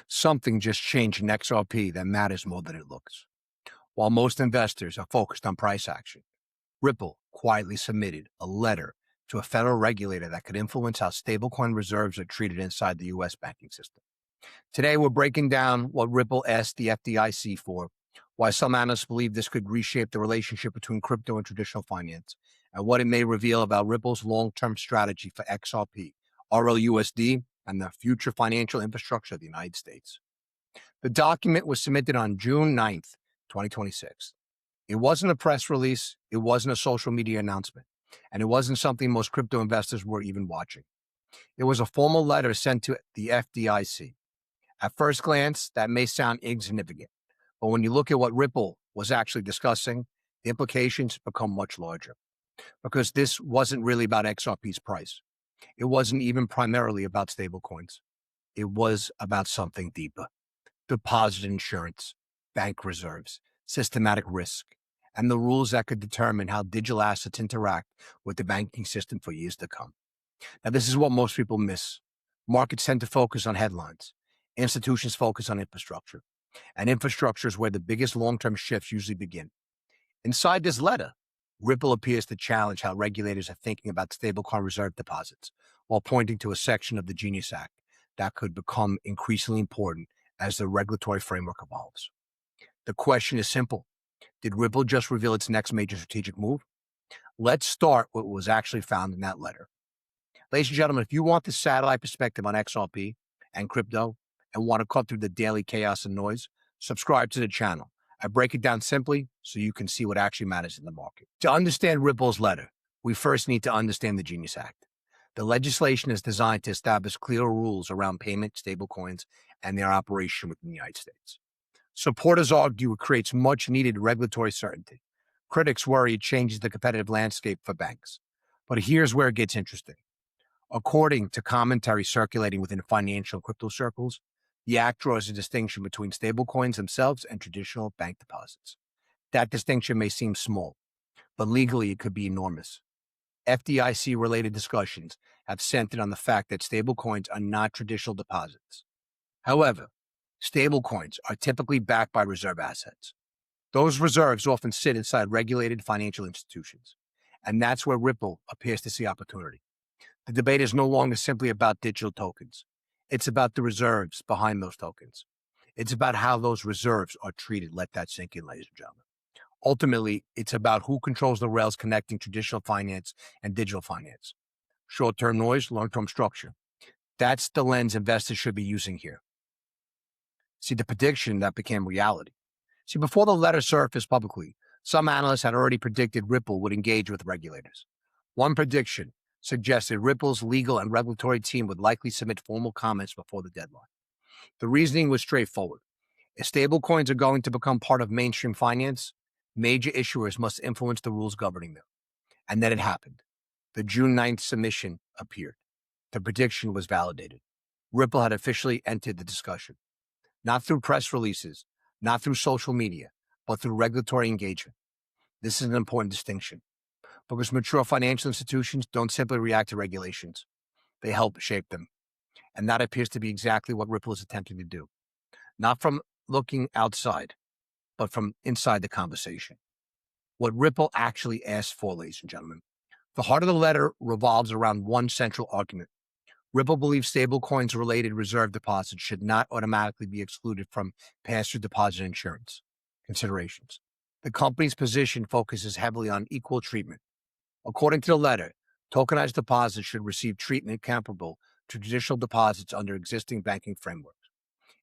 Something just changed in XRP that matters more than it looks. While most investors are focused on price action, Ripple quietly submitted a letter to a federal regulator that could influence how stablecoin reserves are treated inside the U.S. banking system. Today, we're breaking down what Ripple asked the FDIC for, why some analysts believe this could reshape the relationship between crypto and traditional finance, and what it may reveal about Ripple's long-term strategy for XRP, RLUSD, and the future financial infrastructure of the United States. The document was submitted on June 9th, 2026. It wasn't a press release, it wasn't a social media announcement, and it wasn't something most crypto investors were even watching. It was a formal letter sent to the FDIC. At first glance, that may sound insignificant, but when you look at what Ripple was actually discussing, the implications become much larger. Because this wasn't really about XRP's price. It wasn't even primarily about stablecoins. It was about something deeper. Deposit insurance, bank reserves, systematic risk, and the rules that could determine how digital assets interact with the banking system for years to come. Now, this is what most people miss. Markets tend to focus on headlines. Institutions focus on infrastructure. And infrastructure is where the biggest long-term shifts usually begin. Inside this letter, Ripple appears to challenge how regulators are thinking about stablecoin reserve deposits, while pointing to a section of the Genius Act that could become increasingly important as the regulatory framework evolves. The question is simple. Did Ripple just reveal its next major strategic move? Let's start with what was actually found in that letter. Ladies and gentlemen, if you want the satellite perspective on XRP and crypto and want to cut through the daily chaos and noise, subscribe to the channel. I break it down simply so you can see what actually matters in the market. To understand Ripple's letter, we first need to understand the Genius Act. The legislation is designed to establish clear rules around payment, stablecoins, and their operation within the United States. Supporters argue it creates much needed regulatory certainty. Critics worry it changes the competitive landscape for banks. But here's where it gets interesting. According to commentary circulating within financial and crypto circles, the Act draws a distinction between stablecoins themselves and traditional bank deposits. That distinction may seem small, but legally it could be enormous. FDIC-related discussions have centered on the fact that stablecoins are not traditional deposits. However, stablecoins are typically backed by reserve assets. Those reserves often sit inside regulated financial institutions, and that's where Ripple appears to see opportunity. The debate is no longer simply about digital tokens. It's about the reserves behind those tokens. It's about how those reserves are treated. Let that sink in, ladies and gentlemen. Ultimately, it's about who controls the rails connecting traditional finance and digital finance. Short-term noise, long-term structure. That's the lens investors should be using here. See, the prediction that became reality. See, before the letter surfaced publicly, some analysts had already predicted Ripple would engage with regulators. One prediction suggested Ripple's legal and regulatory team would likely submit formal comments before the deadline. The reasoning was straightforward. If stablecoins are going to become part of mainstream finance, major issuers must influence the rules governing them. And then it happened. The June 9th submission appeared. The prediction was validated. Ripple had officially entered the discussion. Not through press releases, not through social media, but through regulatory engagement. This is an important distinction, because mature financial institutions don't simply react to regulations. They help shape them. And that appears to be exactly what Ripple is attempting to do. Not from looking outside, but from inside the conversation. What Ripple actually asked for, ladies and gentlemen. The heart of the letter revolves around one central argument. Ripple believes stablecoins related reserve deposits should not automatically be excluded from pass-through deposit insurance considerations. The company's position focuses heavily on equal treatment. According to the letter, tokenized deposits should receive treatment comparable to traditional deposits under existing banking frameworks.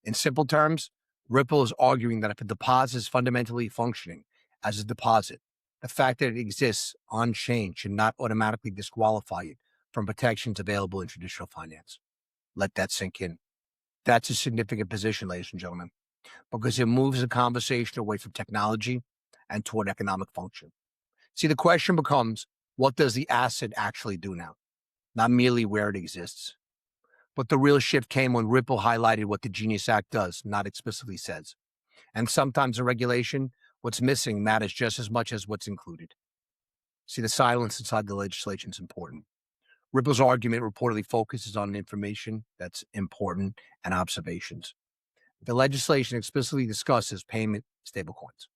In simple terms, Ripple is arguing that if a deposit is fundamentally functioning as a deposit, the fact that it exists on-chain should not automatically disqualify it from protections available in traditional finance. Let that sink in. That's a significant position, ladies and gentlemen, because it moves the conversation away from technology and toward economic function. See, the question becomes, what does the asset actually do now? Not merely where it exists. But the real shift came when Ripple highlighted what the Genius Act does, not explicitly says. And sometimes in regulation, what's missing matters just as much as what's included. See, the silence inside the legislation is important. Ripple's argument reportedly focuses on information that's important and observations. The legislation explicitly discusses payment stablecoins,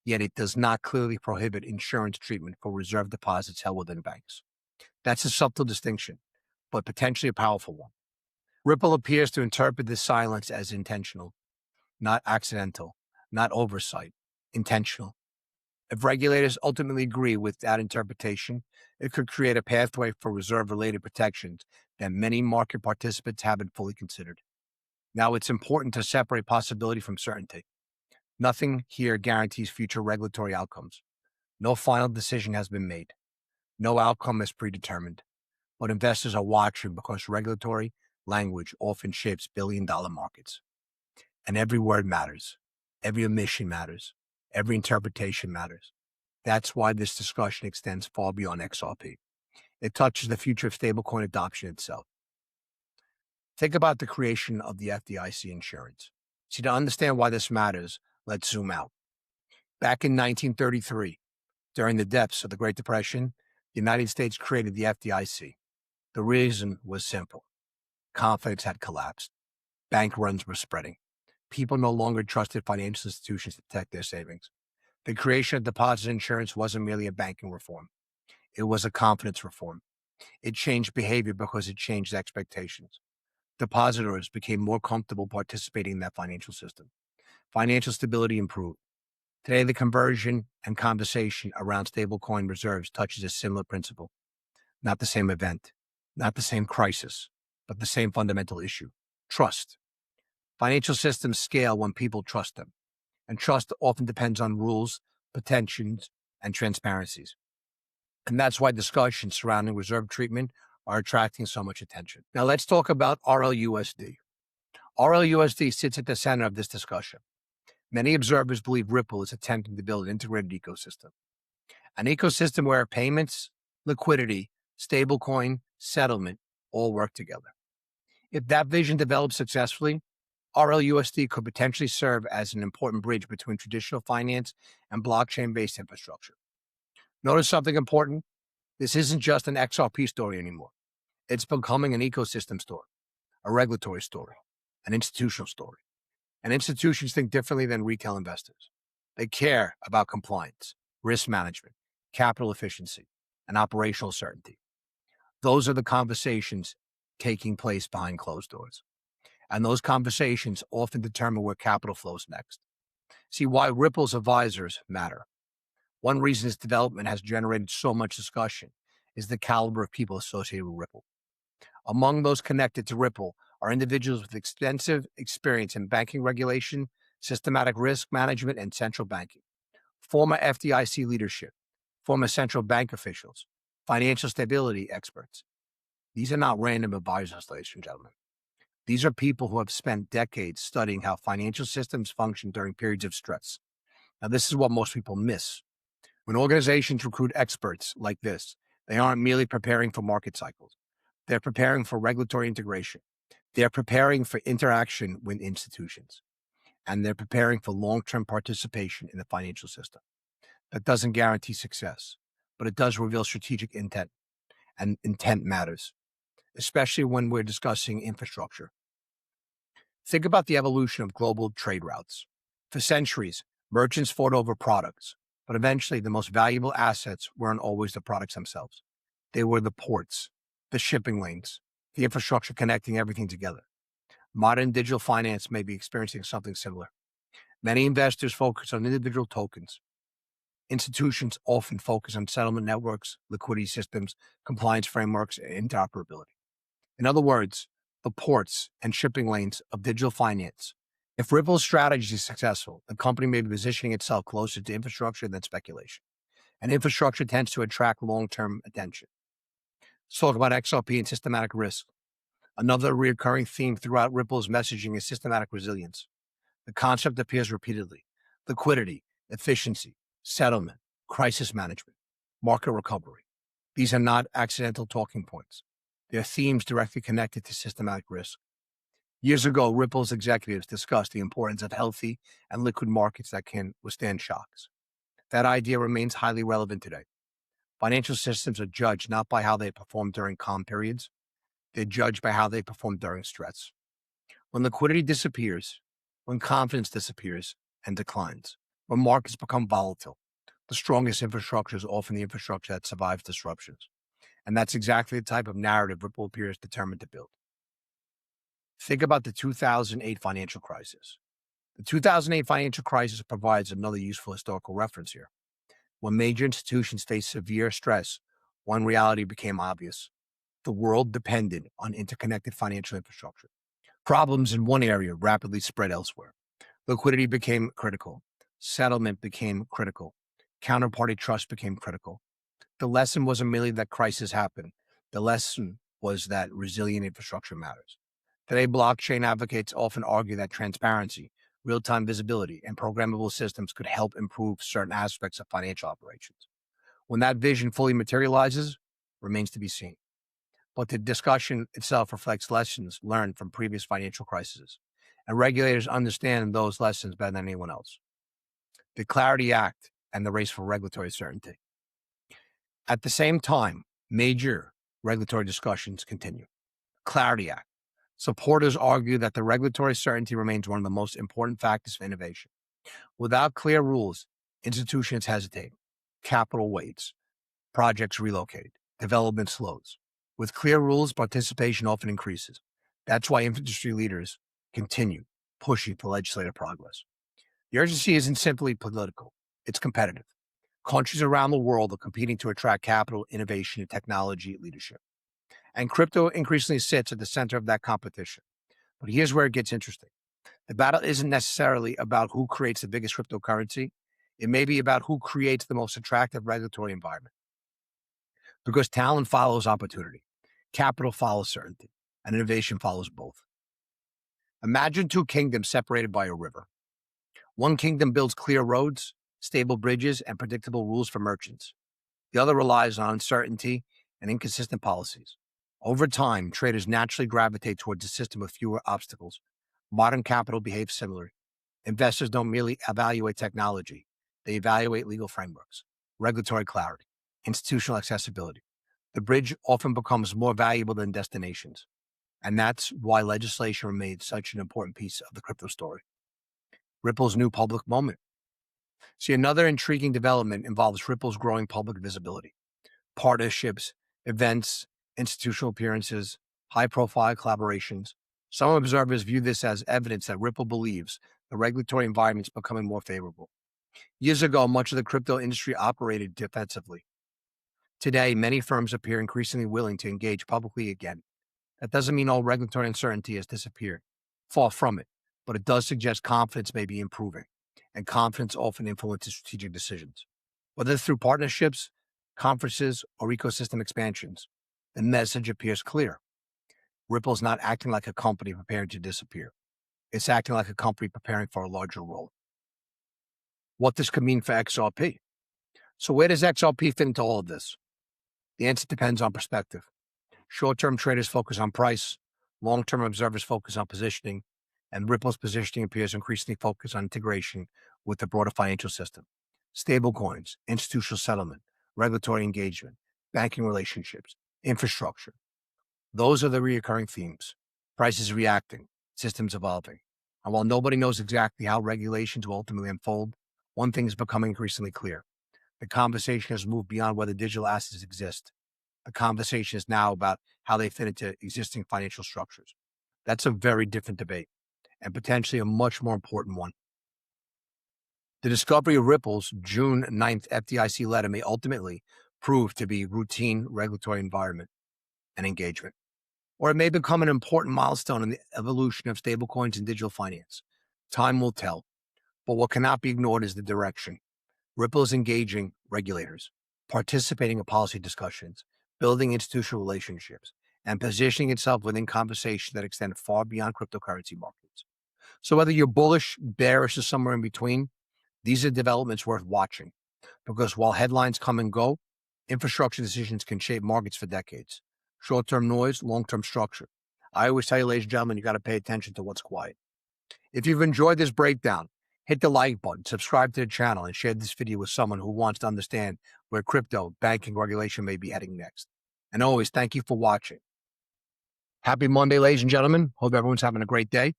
yet it does not clearly prohibit insurance treatment for reserve deposits held within banks. That's a subtle distinction, but potentially a powerful one. Ripple appears to interpret this silence as intentional, not accidental, not oversight, intentional. If regulators ultimately agree with that interpretation, it could create a pathway for reserve-related protections that many market participants haven't fully considered. Now, it's important to separate possibility from certainty. Nothing here guarantees future regulatory outcomes. No final decision has been made. No outcome is predetermined. But investors are watching because regulatory language often shapes billion-dollar markets. And every word matters. Every omission matters. Every interpretation matters. That's why this discussion extends far beyond XRP. It touches the future of stablecoin adoption itself. Think about the creation of the FDIC insurance. See, to understand why this matters, let's zoom out. Back in 1933, during the depths of the Great Depression, the United States created the FDIC. The reason was simple. Confidence had collapsed. Bank runs were spreading. People no longer trusted financial institutions to protect their savings. The creation of deposit insurance wasn't merely a banking reform. It was a confidence reform. It changed behavior because it changed expectations. Depositors became more comfortable participating in that financial system. Financial stability improved. Today, the conversion and conversation around stablecoin reserves touches a similar principle. Not the same event, not the same crisis, but the same fundamental issue: trust. Financial systems scale when people trust them, and trust often depends on rules, protections, and transparencies. And that's why discussions surrounding reserve treatment are attracting so much attention. Now let's talk about RLUSD. RLUSD sits at the center of this discussion. Many observers believe Ripple is attempting to build an integrated ecosystem. An ecosystem where payments, liquidity, stablecoin, settlement all work together. If that vision develops successfully, RLUSD could potentially serve as an important bridge between traditional finance and blockchain-based infrastructure. Notice something important? This isn't just an XRP story anymore. It's becoming an ecosystem story, a regulatory story, an institutional story. And institutions think differently than retail investors. They care about compliance, risk management, capital efficiency, and operational certainty. Those are the conversations taking place behind closed doors. And those conversations often determine where capital flows next. See why Ripple's advisors matter. One reason its development has generated so much discussion is the caliber of people associated with Ripple. Among those connected to Ripple are individuals with extensive experience in banking regulation, systematic risk management, and central banking. Former FDIC leadership, former central bank officials, financial stability experts. These are not random advisors, ladies and gentlemen. These are people who have spent decades studying how financial systems function during periods of stress. Now, this is what most people miss. When organizations recruit experts like this, they aren't merely preparing for market cycles. They're preparing for regulatory integration. They're preparing for interaction with institutions. And they're preparing for long-term participation in the financial system. That doesn't guarantee success, but it does reveal strategic intent. And intent matters, especially when we're discussing infrastructure. Think about the evolution of global trade routes. For centuries, merchants fought over products, but eventually the most valuable assets weren't always the products themselves. They were the ports, the shipping lanes, the infrastructure connecting everything together. Modern digital finance may be experiencing something similar. Many investors focus on individual tokens. Institutions often focus on settlement networks, liquidity systems, compliance frameworks, and interoperability. In other words, the ports and shipping lanes of digital finance. If Ripple's strategy is successful, the company may be positioning itself closer to infrastructure than speculation. And infrastructure tends to attract long-term attention. Let's talk about XRP and systematic risk. Another recurring theme throughout Ripple's messaging is systematic resilience. The concept appears repeatedly: liquidity, efficiency, settlement, crisis management, market recovery. These are not accidental talking points. They are themes directly connected to systematic risk. Years ago, Ripple's executives discussed the importance of healthy and liquid markets that can withstand shocks. That idea remains highly relevant today. Financial systems are judged not by how they perform during calm periods. They're judged by how they perform during stress. When liquidity disappears, when confidence disappears and declines, when markets become volatile, the strongest infrastructure is often the infrastructure that survives disruptions. And that's exactly the type of narrative Ripple appears determined to build. Think about the 2008 financial crisis. The 2008 financial crisis provides another useful historical reference here. When major institutions faced severe stress, one reality became obvious. The world depended on interconnected financial infrastructure. Problems in one area rapidly spread elsewhere. Liquidity became critical. Settlement became critical. Counterparty trust became critical. The lesson wasn't merely that crises happen. The lesson was that resilient infrastructure matters. Today, blockchain advocates often argue that transparency, real-time visibility, and programmable systems could help improve certain aspects of financial operations. When that vision fully materializes, remains to be seen. But the discussion itself reflects lessons learned from previous financial crises, and regulators understand those lessons better than anyone else. The Clarity Act and the race for regulatory certainty. At the same time, major regulatory discussions continue. Clarity Act. Supporters argue that the regulatory certainty remains one of the most important factors for innovation. Without clear rules, institutions hesitate, capital waits, projects relocate, development slows. With clear rules, participation often increases. That's why industry leaders continue pushing for legislative progress. The urgency isn't simply political, it's competitive. Countries around the world are competing to attract capital, innovation, and technology leadership. And crypto increasingly sits at the center of that competition. But here's where it gets interesting. The battle isn't necessarily about who creates the biggest cryptocurrency. It may be about who creates the most attractive regulatory environment. Because talent follows opportunity, capital follows certainty, and innovation follows both. Imagine two kingdoms separated by a river. One kingdom builds clear roads, stable bridges, and predictable rules for merchants. The other relies on uncertainty and inconsistent policies. Over time, traders naturally gravitate towards a system with fewer obstacles. Modern capital behaves similarly. Investors don't merely evaluate technology, they evaluate legal frameworks, regulatory clarity, institutional accessibility. The bridge often becomes more valuable than destinations. And that's why legislation remains such an important piece of the crypto story. Ripple's new public moment. See, another intriguing development involves Ripple's growing public visibility. Partnerships, events, institutional appearances, high-profile collaborations. Some observers view this as evidence that Ripple believes the regulatory environment is becoming more favorable. Years ago, much of the crypto industry operated defensively. Today, many firms appear increasingly willing to engage publicly again. That doesn't mean all regulatory uncertainty has disappeared. Far from it, but it does suggest confidence may be improving, and confidence often influences strategic decisions. Whether through partnerships, conferences, or ecosystem expansions, the message appears clear. Ripple's not acting like a company preparing to disappear. It's acting like a company preparing for a larger role. What this could mean for XRP. So where does XRP fit into all of this? The answer depends on perspective. Short-term traders focus on price, long-term observers focus on positioning, and Ripple's positioning appears increasingly focused on integration with the broader financial system. Stablecoins, institutional settlement, regulatory engagement, banking relationships, infrastructure. Those are the recurring themes. Prices reacting, systems evolving. And while nobody knows exactly how regulations will ultimately unfold, one thing is becoming increasingly clear. The conversation has moved beyond whether digital assets exist. The conversation is now about how they fit into existing financial structures. That's a very different debate, and potentially a much more important one. The discovery of Ripple's June 9th FDIC letter may ultimately prove to be routine regulatory environment and engagement, or it may become an important milestone in the evolution of stablecoins and digital finance. Time will tell, but what cannot be ignored is the direction. Ripple is engaging regulators, participating in policy discussions, building institutional relationships, and positioning itself within conversations that extend far beyond cryptocurrency markets. So whether you're bullish, bearish, or somewhere in between, these are developments worth watching, because while headlines come and go, infrastructure decisions can shape markets for decades. Short-term noise, long-term structure. I always tell you, ladies and gentlemen, you got to pay attention to what's quiet. If you've enjoyed this breakdown, hit the like button, subscribe to the channel, and share this video with someone who wants to understand where crypto, banking, regulation may be heading next. And always, thank you for watching. Happy Monday, ladies and gentlemen. Hope everyone's having a great day.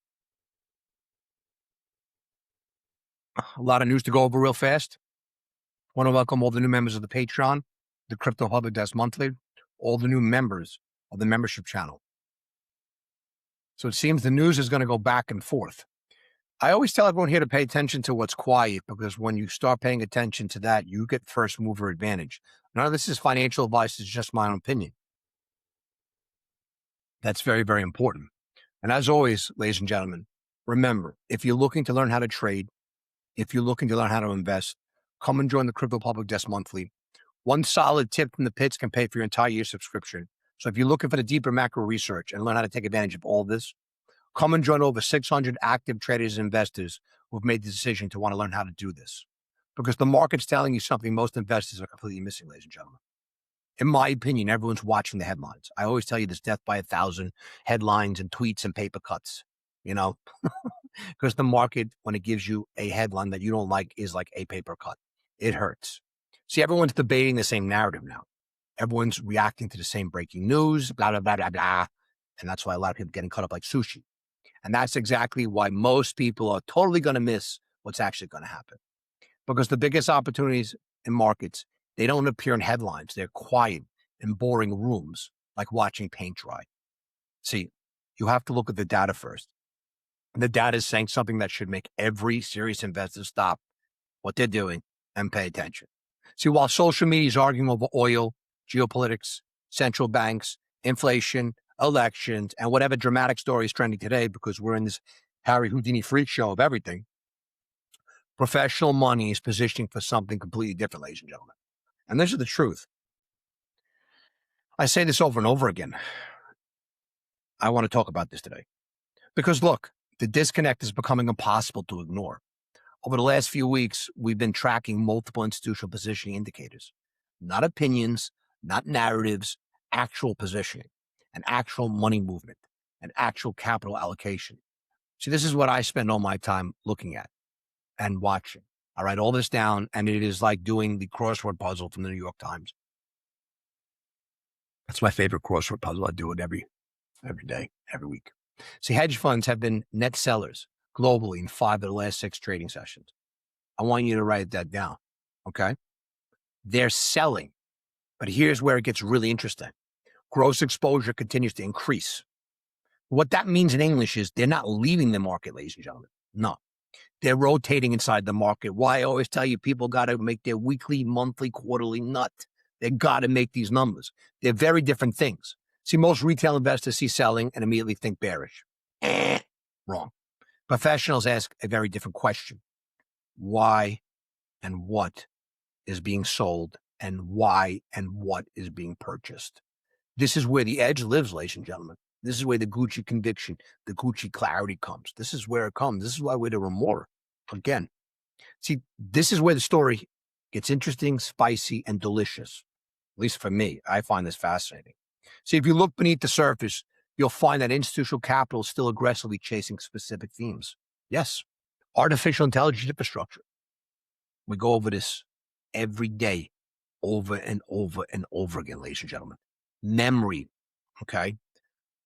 A lot of news to go over real fast. I want to welcome all the new members of the Patreon, the Crypto Public Desk Monthly, all the new members of the membership channel. So it seems the news is going to go back and forth. I always tell everyone here to pay attention to what's quiet, because when you start paying attention to that, you get first mover advantage. None of this is financial advice. It's just my own opinion. That's very, very important. And as always, ladies and gentlemen, remember, if you're looking to learn how to trade, if you're looking to learn how to invest, come and join the Crypto Public Desk Monthly. One solid tip from the pits can pay for your entire year subscription. So if you're looking for the deeper macro research and learn how to take advantage of all this, come and join over 600 active traders and investors who have made the decision to want to learn how to do this. Because the market's telling you something most investors are completely missing, ladies and gentlemen. In my opinion, everyone's watching the headlines. I always tell you this death by 1,000 headlines and tweets and paper cuts, because the market, when it gives you a headline that you don't like, is like a paper cut. It hurts. See, everyone's debating the same narrative now. Everyone's reacting to the same breaking news, blah, blah, blah, blah, blah. And that's why a lot of people are getting cut up like sushi. And that's exactly why most people are totally going to miss what's actually going to happen. Because the biggest opportunities in markets, they don't appear in headlines. They're quiet in boring rooms, like watching paint dry. See, you have to look at the data first. And the data is saying something that should make every serious investor stop what they're doing and pay attention. See, while social media is arguing over oil, geopolitics, central banks, inflation, elections, and whatever dramatic story is trending today, because we're in this Harry Houdini freak show of everything, professional money is positioning for something completely different, ladies and gentlemen. And this is the truth. I say this over and over again. I want to talk about this today. Because look, the disconnect is becoming impossible to ignore. Over the last few weeks, we've been tracking multiple institutional positioning indicators. Not opinions, not narratives, actual positioning, and actual money movement, and actual capital allocation. See, this is what I spend all my time looking at and watching. I write all this down, and it is like doing the crossword puzzle from the New York Times. That's my favorite crossword puzzle. I do it every day, every week. See, hedge funds have been net sellers globally in 5 of the last 6 trading sessions. I want you to write that down, okay? They're selling, but here's where it gets really interesting. Gross exposure continues to increase. What that means in English is they're not leaving the market, ladies and gentlemen. No, they're rotating inside the market. Why I always tell you, people got to make their weekly, monthly, quarterly nut. They got to make these numbers. They're very different things. See, most retail investors see selling and immediately think bearish. Wrong. Professionals ask a very different question. Why and what is being sold, and why and what is being purchased? This is where the edge lives, ladies and gentlemen. This is where the Gucci conviction, the Gucci clarity comes. This is where it comes. This is why we're the remora. Again, see, this is where the story gets interesting, spicy, and delicious. At least for me, I find this fascinating. See, if you look beneath the surface, you'll find that institutional capital is still aggressively chasing specific themes. Yes, artificial intelligence infrastructure. We go over this every day, over and over and over again, ladies and gentlemen. Memory, okay?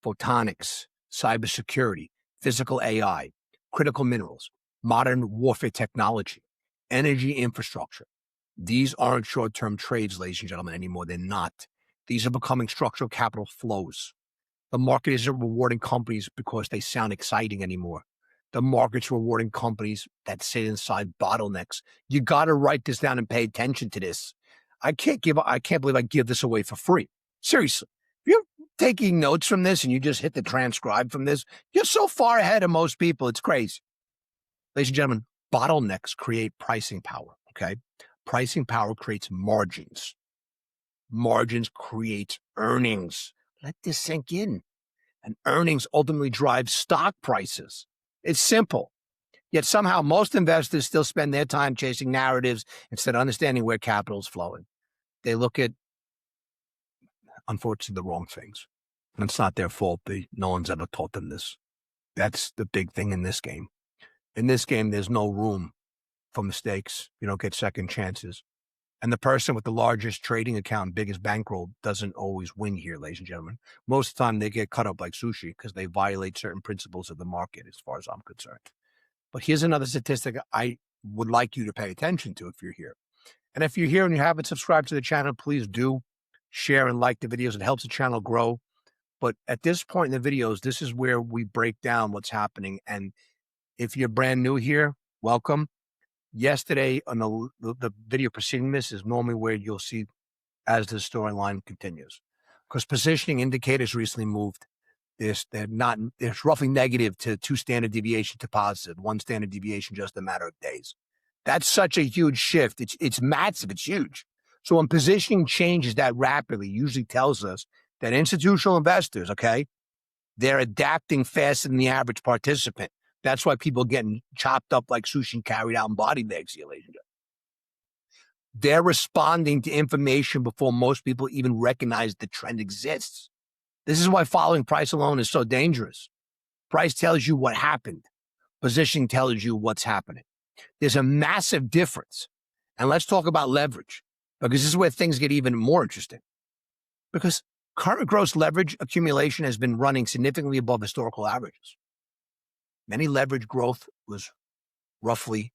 Photonics, cybersecurity, physical AI, critical minerals, modern warfare technology, energy infrastructure. These aren't short-term trades, ladies and gentlemen, anymore. They're not. These are becoming structural capital flows. The market isn't rewarding companies because they sound exciting anymore. The market's rewarding companies that sit inside bottlenecks. You got to write this down and pay attention to this. I can't believe I give this away for free. Seriously. If you're taking notes from this and you just hit the transcribe from this, you're so far ahead of most people. It's crazy. Ladies and gentlemen, bottlenecks create pricing power, okay? Pricing power creates margins. Margins create earnings. Let this sink in. And earnings ultimately drive stock prices. It's simple. Yet somehow most investors still spend their time chasing narratives instead of understanding where capital is flowing. They look at, unfortunately, the wrong things. And it's not their fault. No one's ever taught them this. That's the big thing in this game. In this game, there's no room for mistakes. You don't get second chances. And the person with the largest trading account, biggest bankroll, doesn't always win here, ladies and gentlemen. Most of the time, they get cut up like sushi because they violate certain principles of the market, as far as I'm concerned. But here's another statistic I would like you to pay attention to if you're here. And if you're here and you haven't subscribed to the channel, please do share and like the videos. It helps the channel grow. But at this point in the videos, this is where we break down what's happening. And if you're brand new here, welcome. Yesterday on the video preceding this is normally where you'll see as the storyline continues. Because positioning indicators recently moved. There's roughly negative to 2 standard deviation to positive, 1 standard deviation just a matter of days. That's such a huge shift. It's massive. It's huge. So when positioning changes that rapidly, usually tells us that institutional investors, okay, they're adapting faster than the average participant. That's why people are getting chopped up like sushi and carried out in body bags here, ladies and gentlemen. They're responding to information before most people even recognize the trend exists. This is why following price alone is so dangerous. Price tells you what happened. Positioning tells you what's happening. There's a massive difference. And let's talk about leverage, because this is where things get even more interesting. Because current gross leverage accumulation has been running significantly above historical averages. Many leverage growth was roughly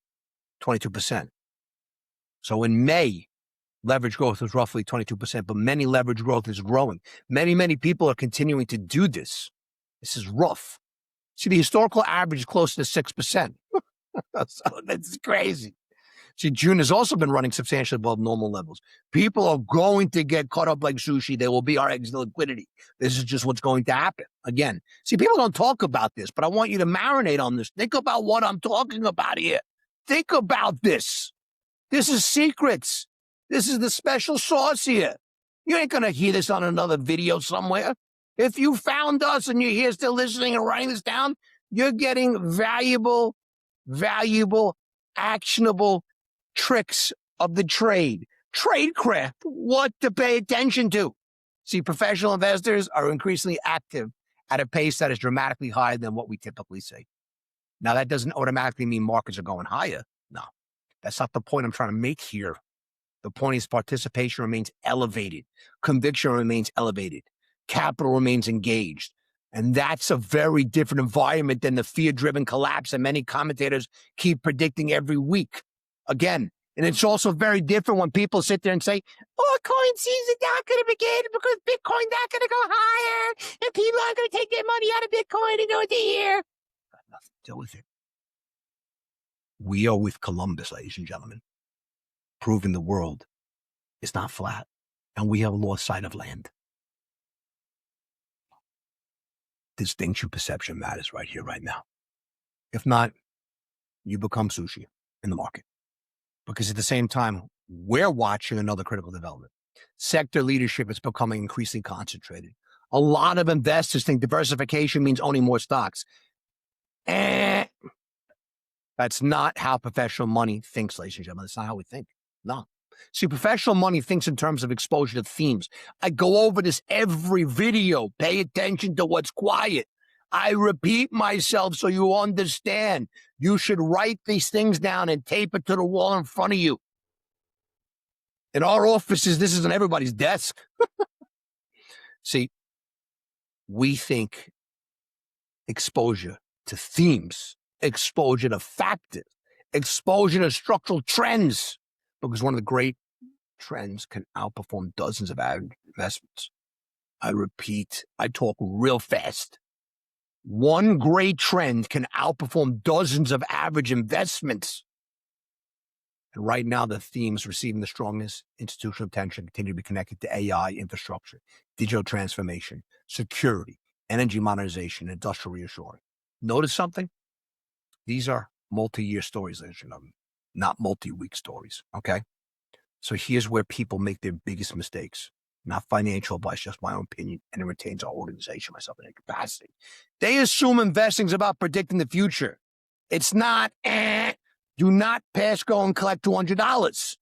22%. So in May, leverage growth was roughly 22%, but many leverage growth is growing. Many people are continuing to do this. This is rough. See, the historical average is close to 6%. So that's crazy. See, June has also been running substantially above normal levels. People are going to get caught up like sushi. There will be our exit liquidity. This is just what's going to happen. Again, see, people don't talk about this, but I want you to marinate on this. Think about what I'm talking about here. Think about this. This is secrets. This is the special sauce here. You ain't going to hear this on another video somewhere. If you found us and you're here still listening and writing this down, you're getting valuable, actionable tricks of the trade craft, what to pay attention to. See, professional investors are increasingly active at a pace that is dramatically higher than what we typically see. Now, that doesn't automatically mean markets are going higher. No, that's not the point I'm trying to make here. The point is participation remains elevated. Conviction remains elevated. Capital remains engaged. And that's a very different environment than the fear-driven collapse that many commentators keep predicting every week. Again, and it's also very different when people sit there and say, oh, coin season not going to begin because Bitcoin not going to go higher and people aren't going to take their money out of Bitcoin and go into here. Got nothing to do with it. We are with Columbus, ladies and gentlemen, proving the world is not flat and we have lost sight of land. Distinction perception matters right here, right now. If not, you become sushi in the market. Because at the same time, we're watching another critical development. Sector leadership is becoming increasingly concentrated. A lot of investors think diversification means owning more stocks. That's not how professional money thinks, ladies and gentlemen. That's not how we think. No. See, professional money thinks in terms of exposure to themes. I go over this every video. Pay attention to what's quiet. I repeat myself so you understand. You should write these things down and tape it to the wall in front of you. In our offices, this isn't everybody's desk. See, we think exposure to themes, exposure to factors, exposure to structural trends, because one of the great trends can outperform dozens of average investments. I repeat, I talk real fast. One great trend can outperform dozens of average investments. And right now, the themes receiving the strongest institutional attention continue to be connected to AI infrastructure, digital transformation, security, energy modernization, and industrial reshoring. Notice something? These are multi-year stories, ladies and gentlemen, not multi-week stories, okay? So here's where people make their biggest mistakes. Not financial advice, just my own opinion, and it retains our organization, myself, in a capacity. They assume investing is about predicting the future. It's not. Do not pass go and collect $200.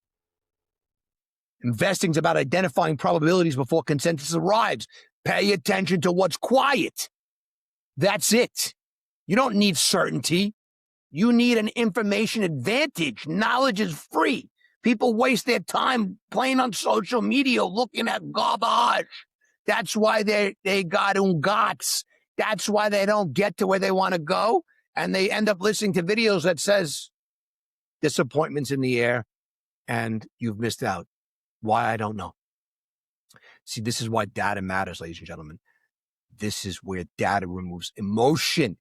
Investing is about identifying probabilities before consensus arrives. Pay attention to what's quiet. That's it. You don't need certainty. You need an information advantage. Knowledge is free. People waste their time playing on social media, looking at garbage. That's why they got ungats. That's why they don't get to where they want to go. And they end up listening to videos that says, disappointments in the air, and you've missed out. Why, I don't know. See, this is why data matters, ladies and gentlemen. This is where data removes emotion.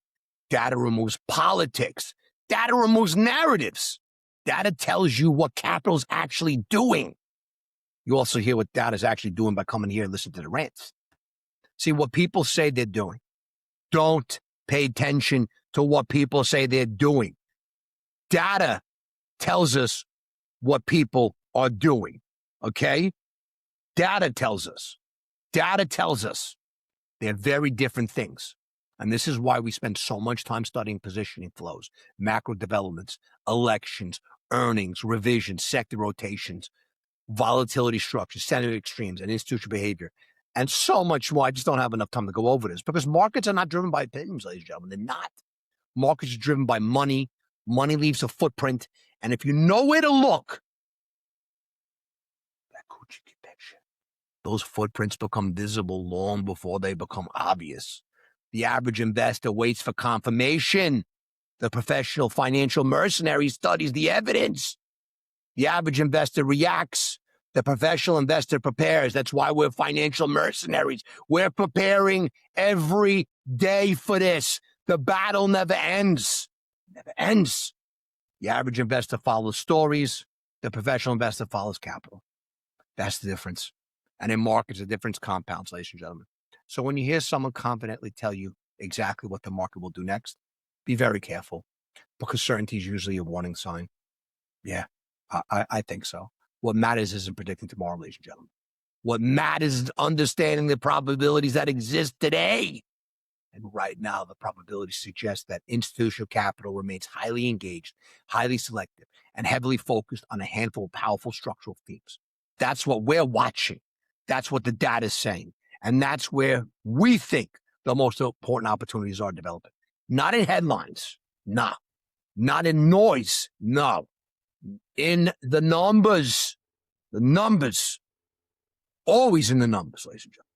Data removes politics. Data removes narratives. Data tells you what capital's actually doing. You also hear what data is actually doing by coming here and listening to the rants. See, what people say they're doing. Don't pay attention to what people say they're doing. Data tells us what people are doing, okay? Data tells us. Data tells us. They're very different things. And this is why we spend so much time studying positioning flows, macro developments, elections, earnings, revisions, sector rotations, volatility structures, standard extremes, and institutional behavior, and so much more. I just don't have enough time to go over this because markets are not driven by opinions, ladies and gentlemen. They're not. Markets are driven by money. Money leaves a footprint. And if you know where to look, those footprints become visible long before they become obvious. The average investor waits for confirmation. The professional financial mercenary studies the evidence. The average investor reacts. The professional investor prepares. That's why we're financial mercenaries. We're preparing every day for this. The battle never ends. Never ends. The average investor follows stories. The professional investor follows capital. That's the difference. And in markets, the difference compounds, ladies and gentlemen. So when you hear someone confidently tell you exactly what the market will do next, be very careful because certainty is usually a warning sign. Yeah, I think so. What matters isn't predicting tomorrow, ladies and gentlemen. What matters is understanding the probabilities that exist today. And right now, the probabilities suggest that institutional capital remains highly engaged, highly selective, and heavily focused on a handful of powerful structural themes. That's what we're watching. That's what the data is saying. And that's where we think the most important opportunities are developing. Not in headlines. No. Not in noise. No. In the numbers. The numbers. Always in the numbers, ladies and gentlemen.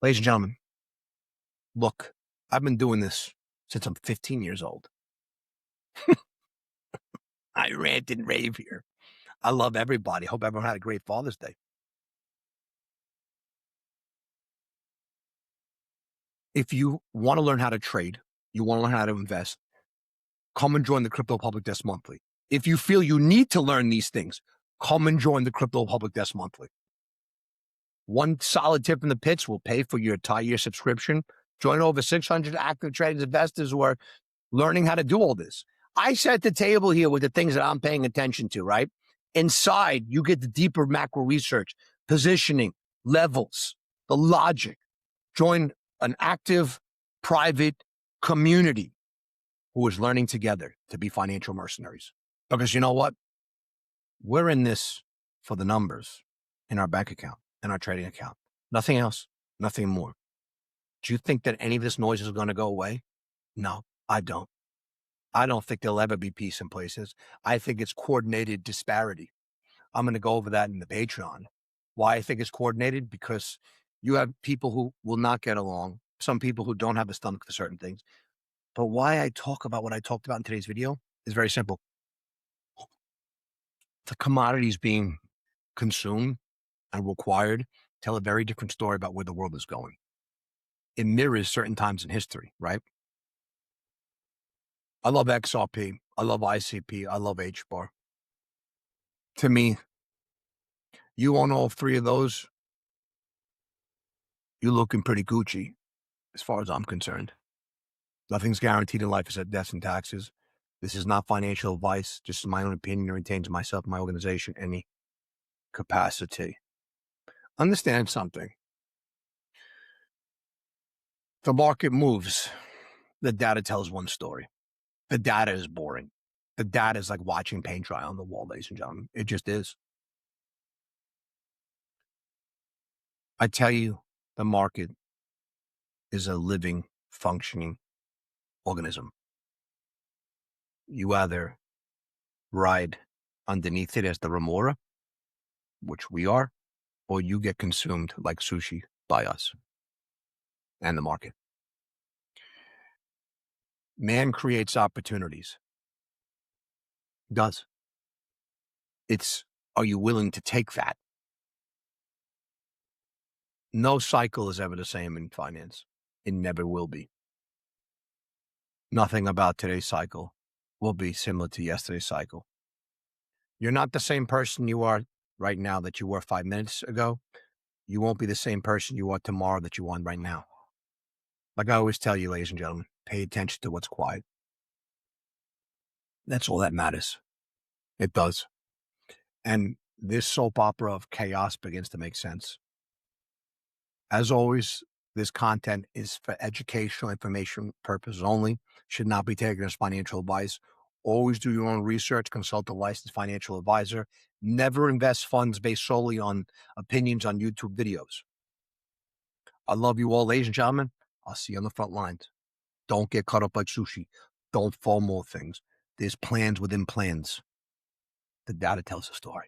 Ladies and gentlemen, look, I've been doing this since I'm 15 years old. I rant and rave here. I love everybody. Hope everyone had a great Father's Day. If you want to learn how to trade, you want to learn how to invest, come and join the Crypto Public Desk Monthly. If you feel you need to learn these things, come and join the Crypto Public Desk Monthly. One solid tip from the pits will pay for your entire year subscription. Join over 600 active trading investors who are learning how to do all this. I set the table here with the things that I'm paying attention to, right? Inside, you get the deeper macro research, positioning, levels, the logic. Join an active, private community who is learning together to be financial mercenaries. Because you know what? We're in this for the numbers in our bank account, in our trading account. Nothing else, nothing more. Do you think that any of this noise is going to go away? No, I don't. I don't think there'll ever be peace in places. I think it's coordinated disparity. I'm going to go over that in the Patreon. Why I think it's coordinated? Because you have people who will not get along, some people who don't have the stomach for certain things. But why I talk about what I talked about in today's video is very simple. The commodities being consumed and required tell a very different story about where the world is going. It mirrors certain times in history, right? I love XRP. I love ICP. I love HBAR. To me, you own all three of those, you're looking pretty Gucci as far as I'm concerned. Nothing's guaranteed in life except death and taxes. This is not financial advice, just my own opinion. It retains myself and my organization any capacity. Understand something. The market moves. The data tells one story. The data is boring. The data is like watching paint dry on the wall, ladies and gentlemen. It just is. I tell you, the market is a living, functioning organism. You either ride underneath it as the remora, which we are, or you get consumed like sushi by us and the market. Man creates opportunities. does. It's, are you willing to take that? No cycle is ever the same in finance. It never will be. Nothing about today's cycle will be similar to yesterday's cycle. You're not the same person you are right now that you were 5 minutes ago. You won't be the same person you are tomorrow that you are right now. Like I always tell you, ladies and gentlemen, pay attention to what's quiet. That's all that matters. It does. And this soap opera of chaos begins to make sense. As always, this content is for educational information purposes only, should not be taken as financial advice. Always do your own research, consult a licensed financial advisor. Never invest funds based solely on opinions on YouTube videos. I love you all, ladies and gentlemen. I'll see you on the front lines. Don't get caught up like sushi. Don't FOMO things. There's plans within plans. The data tells the story.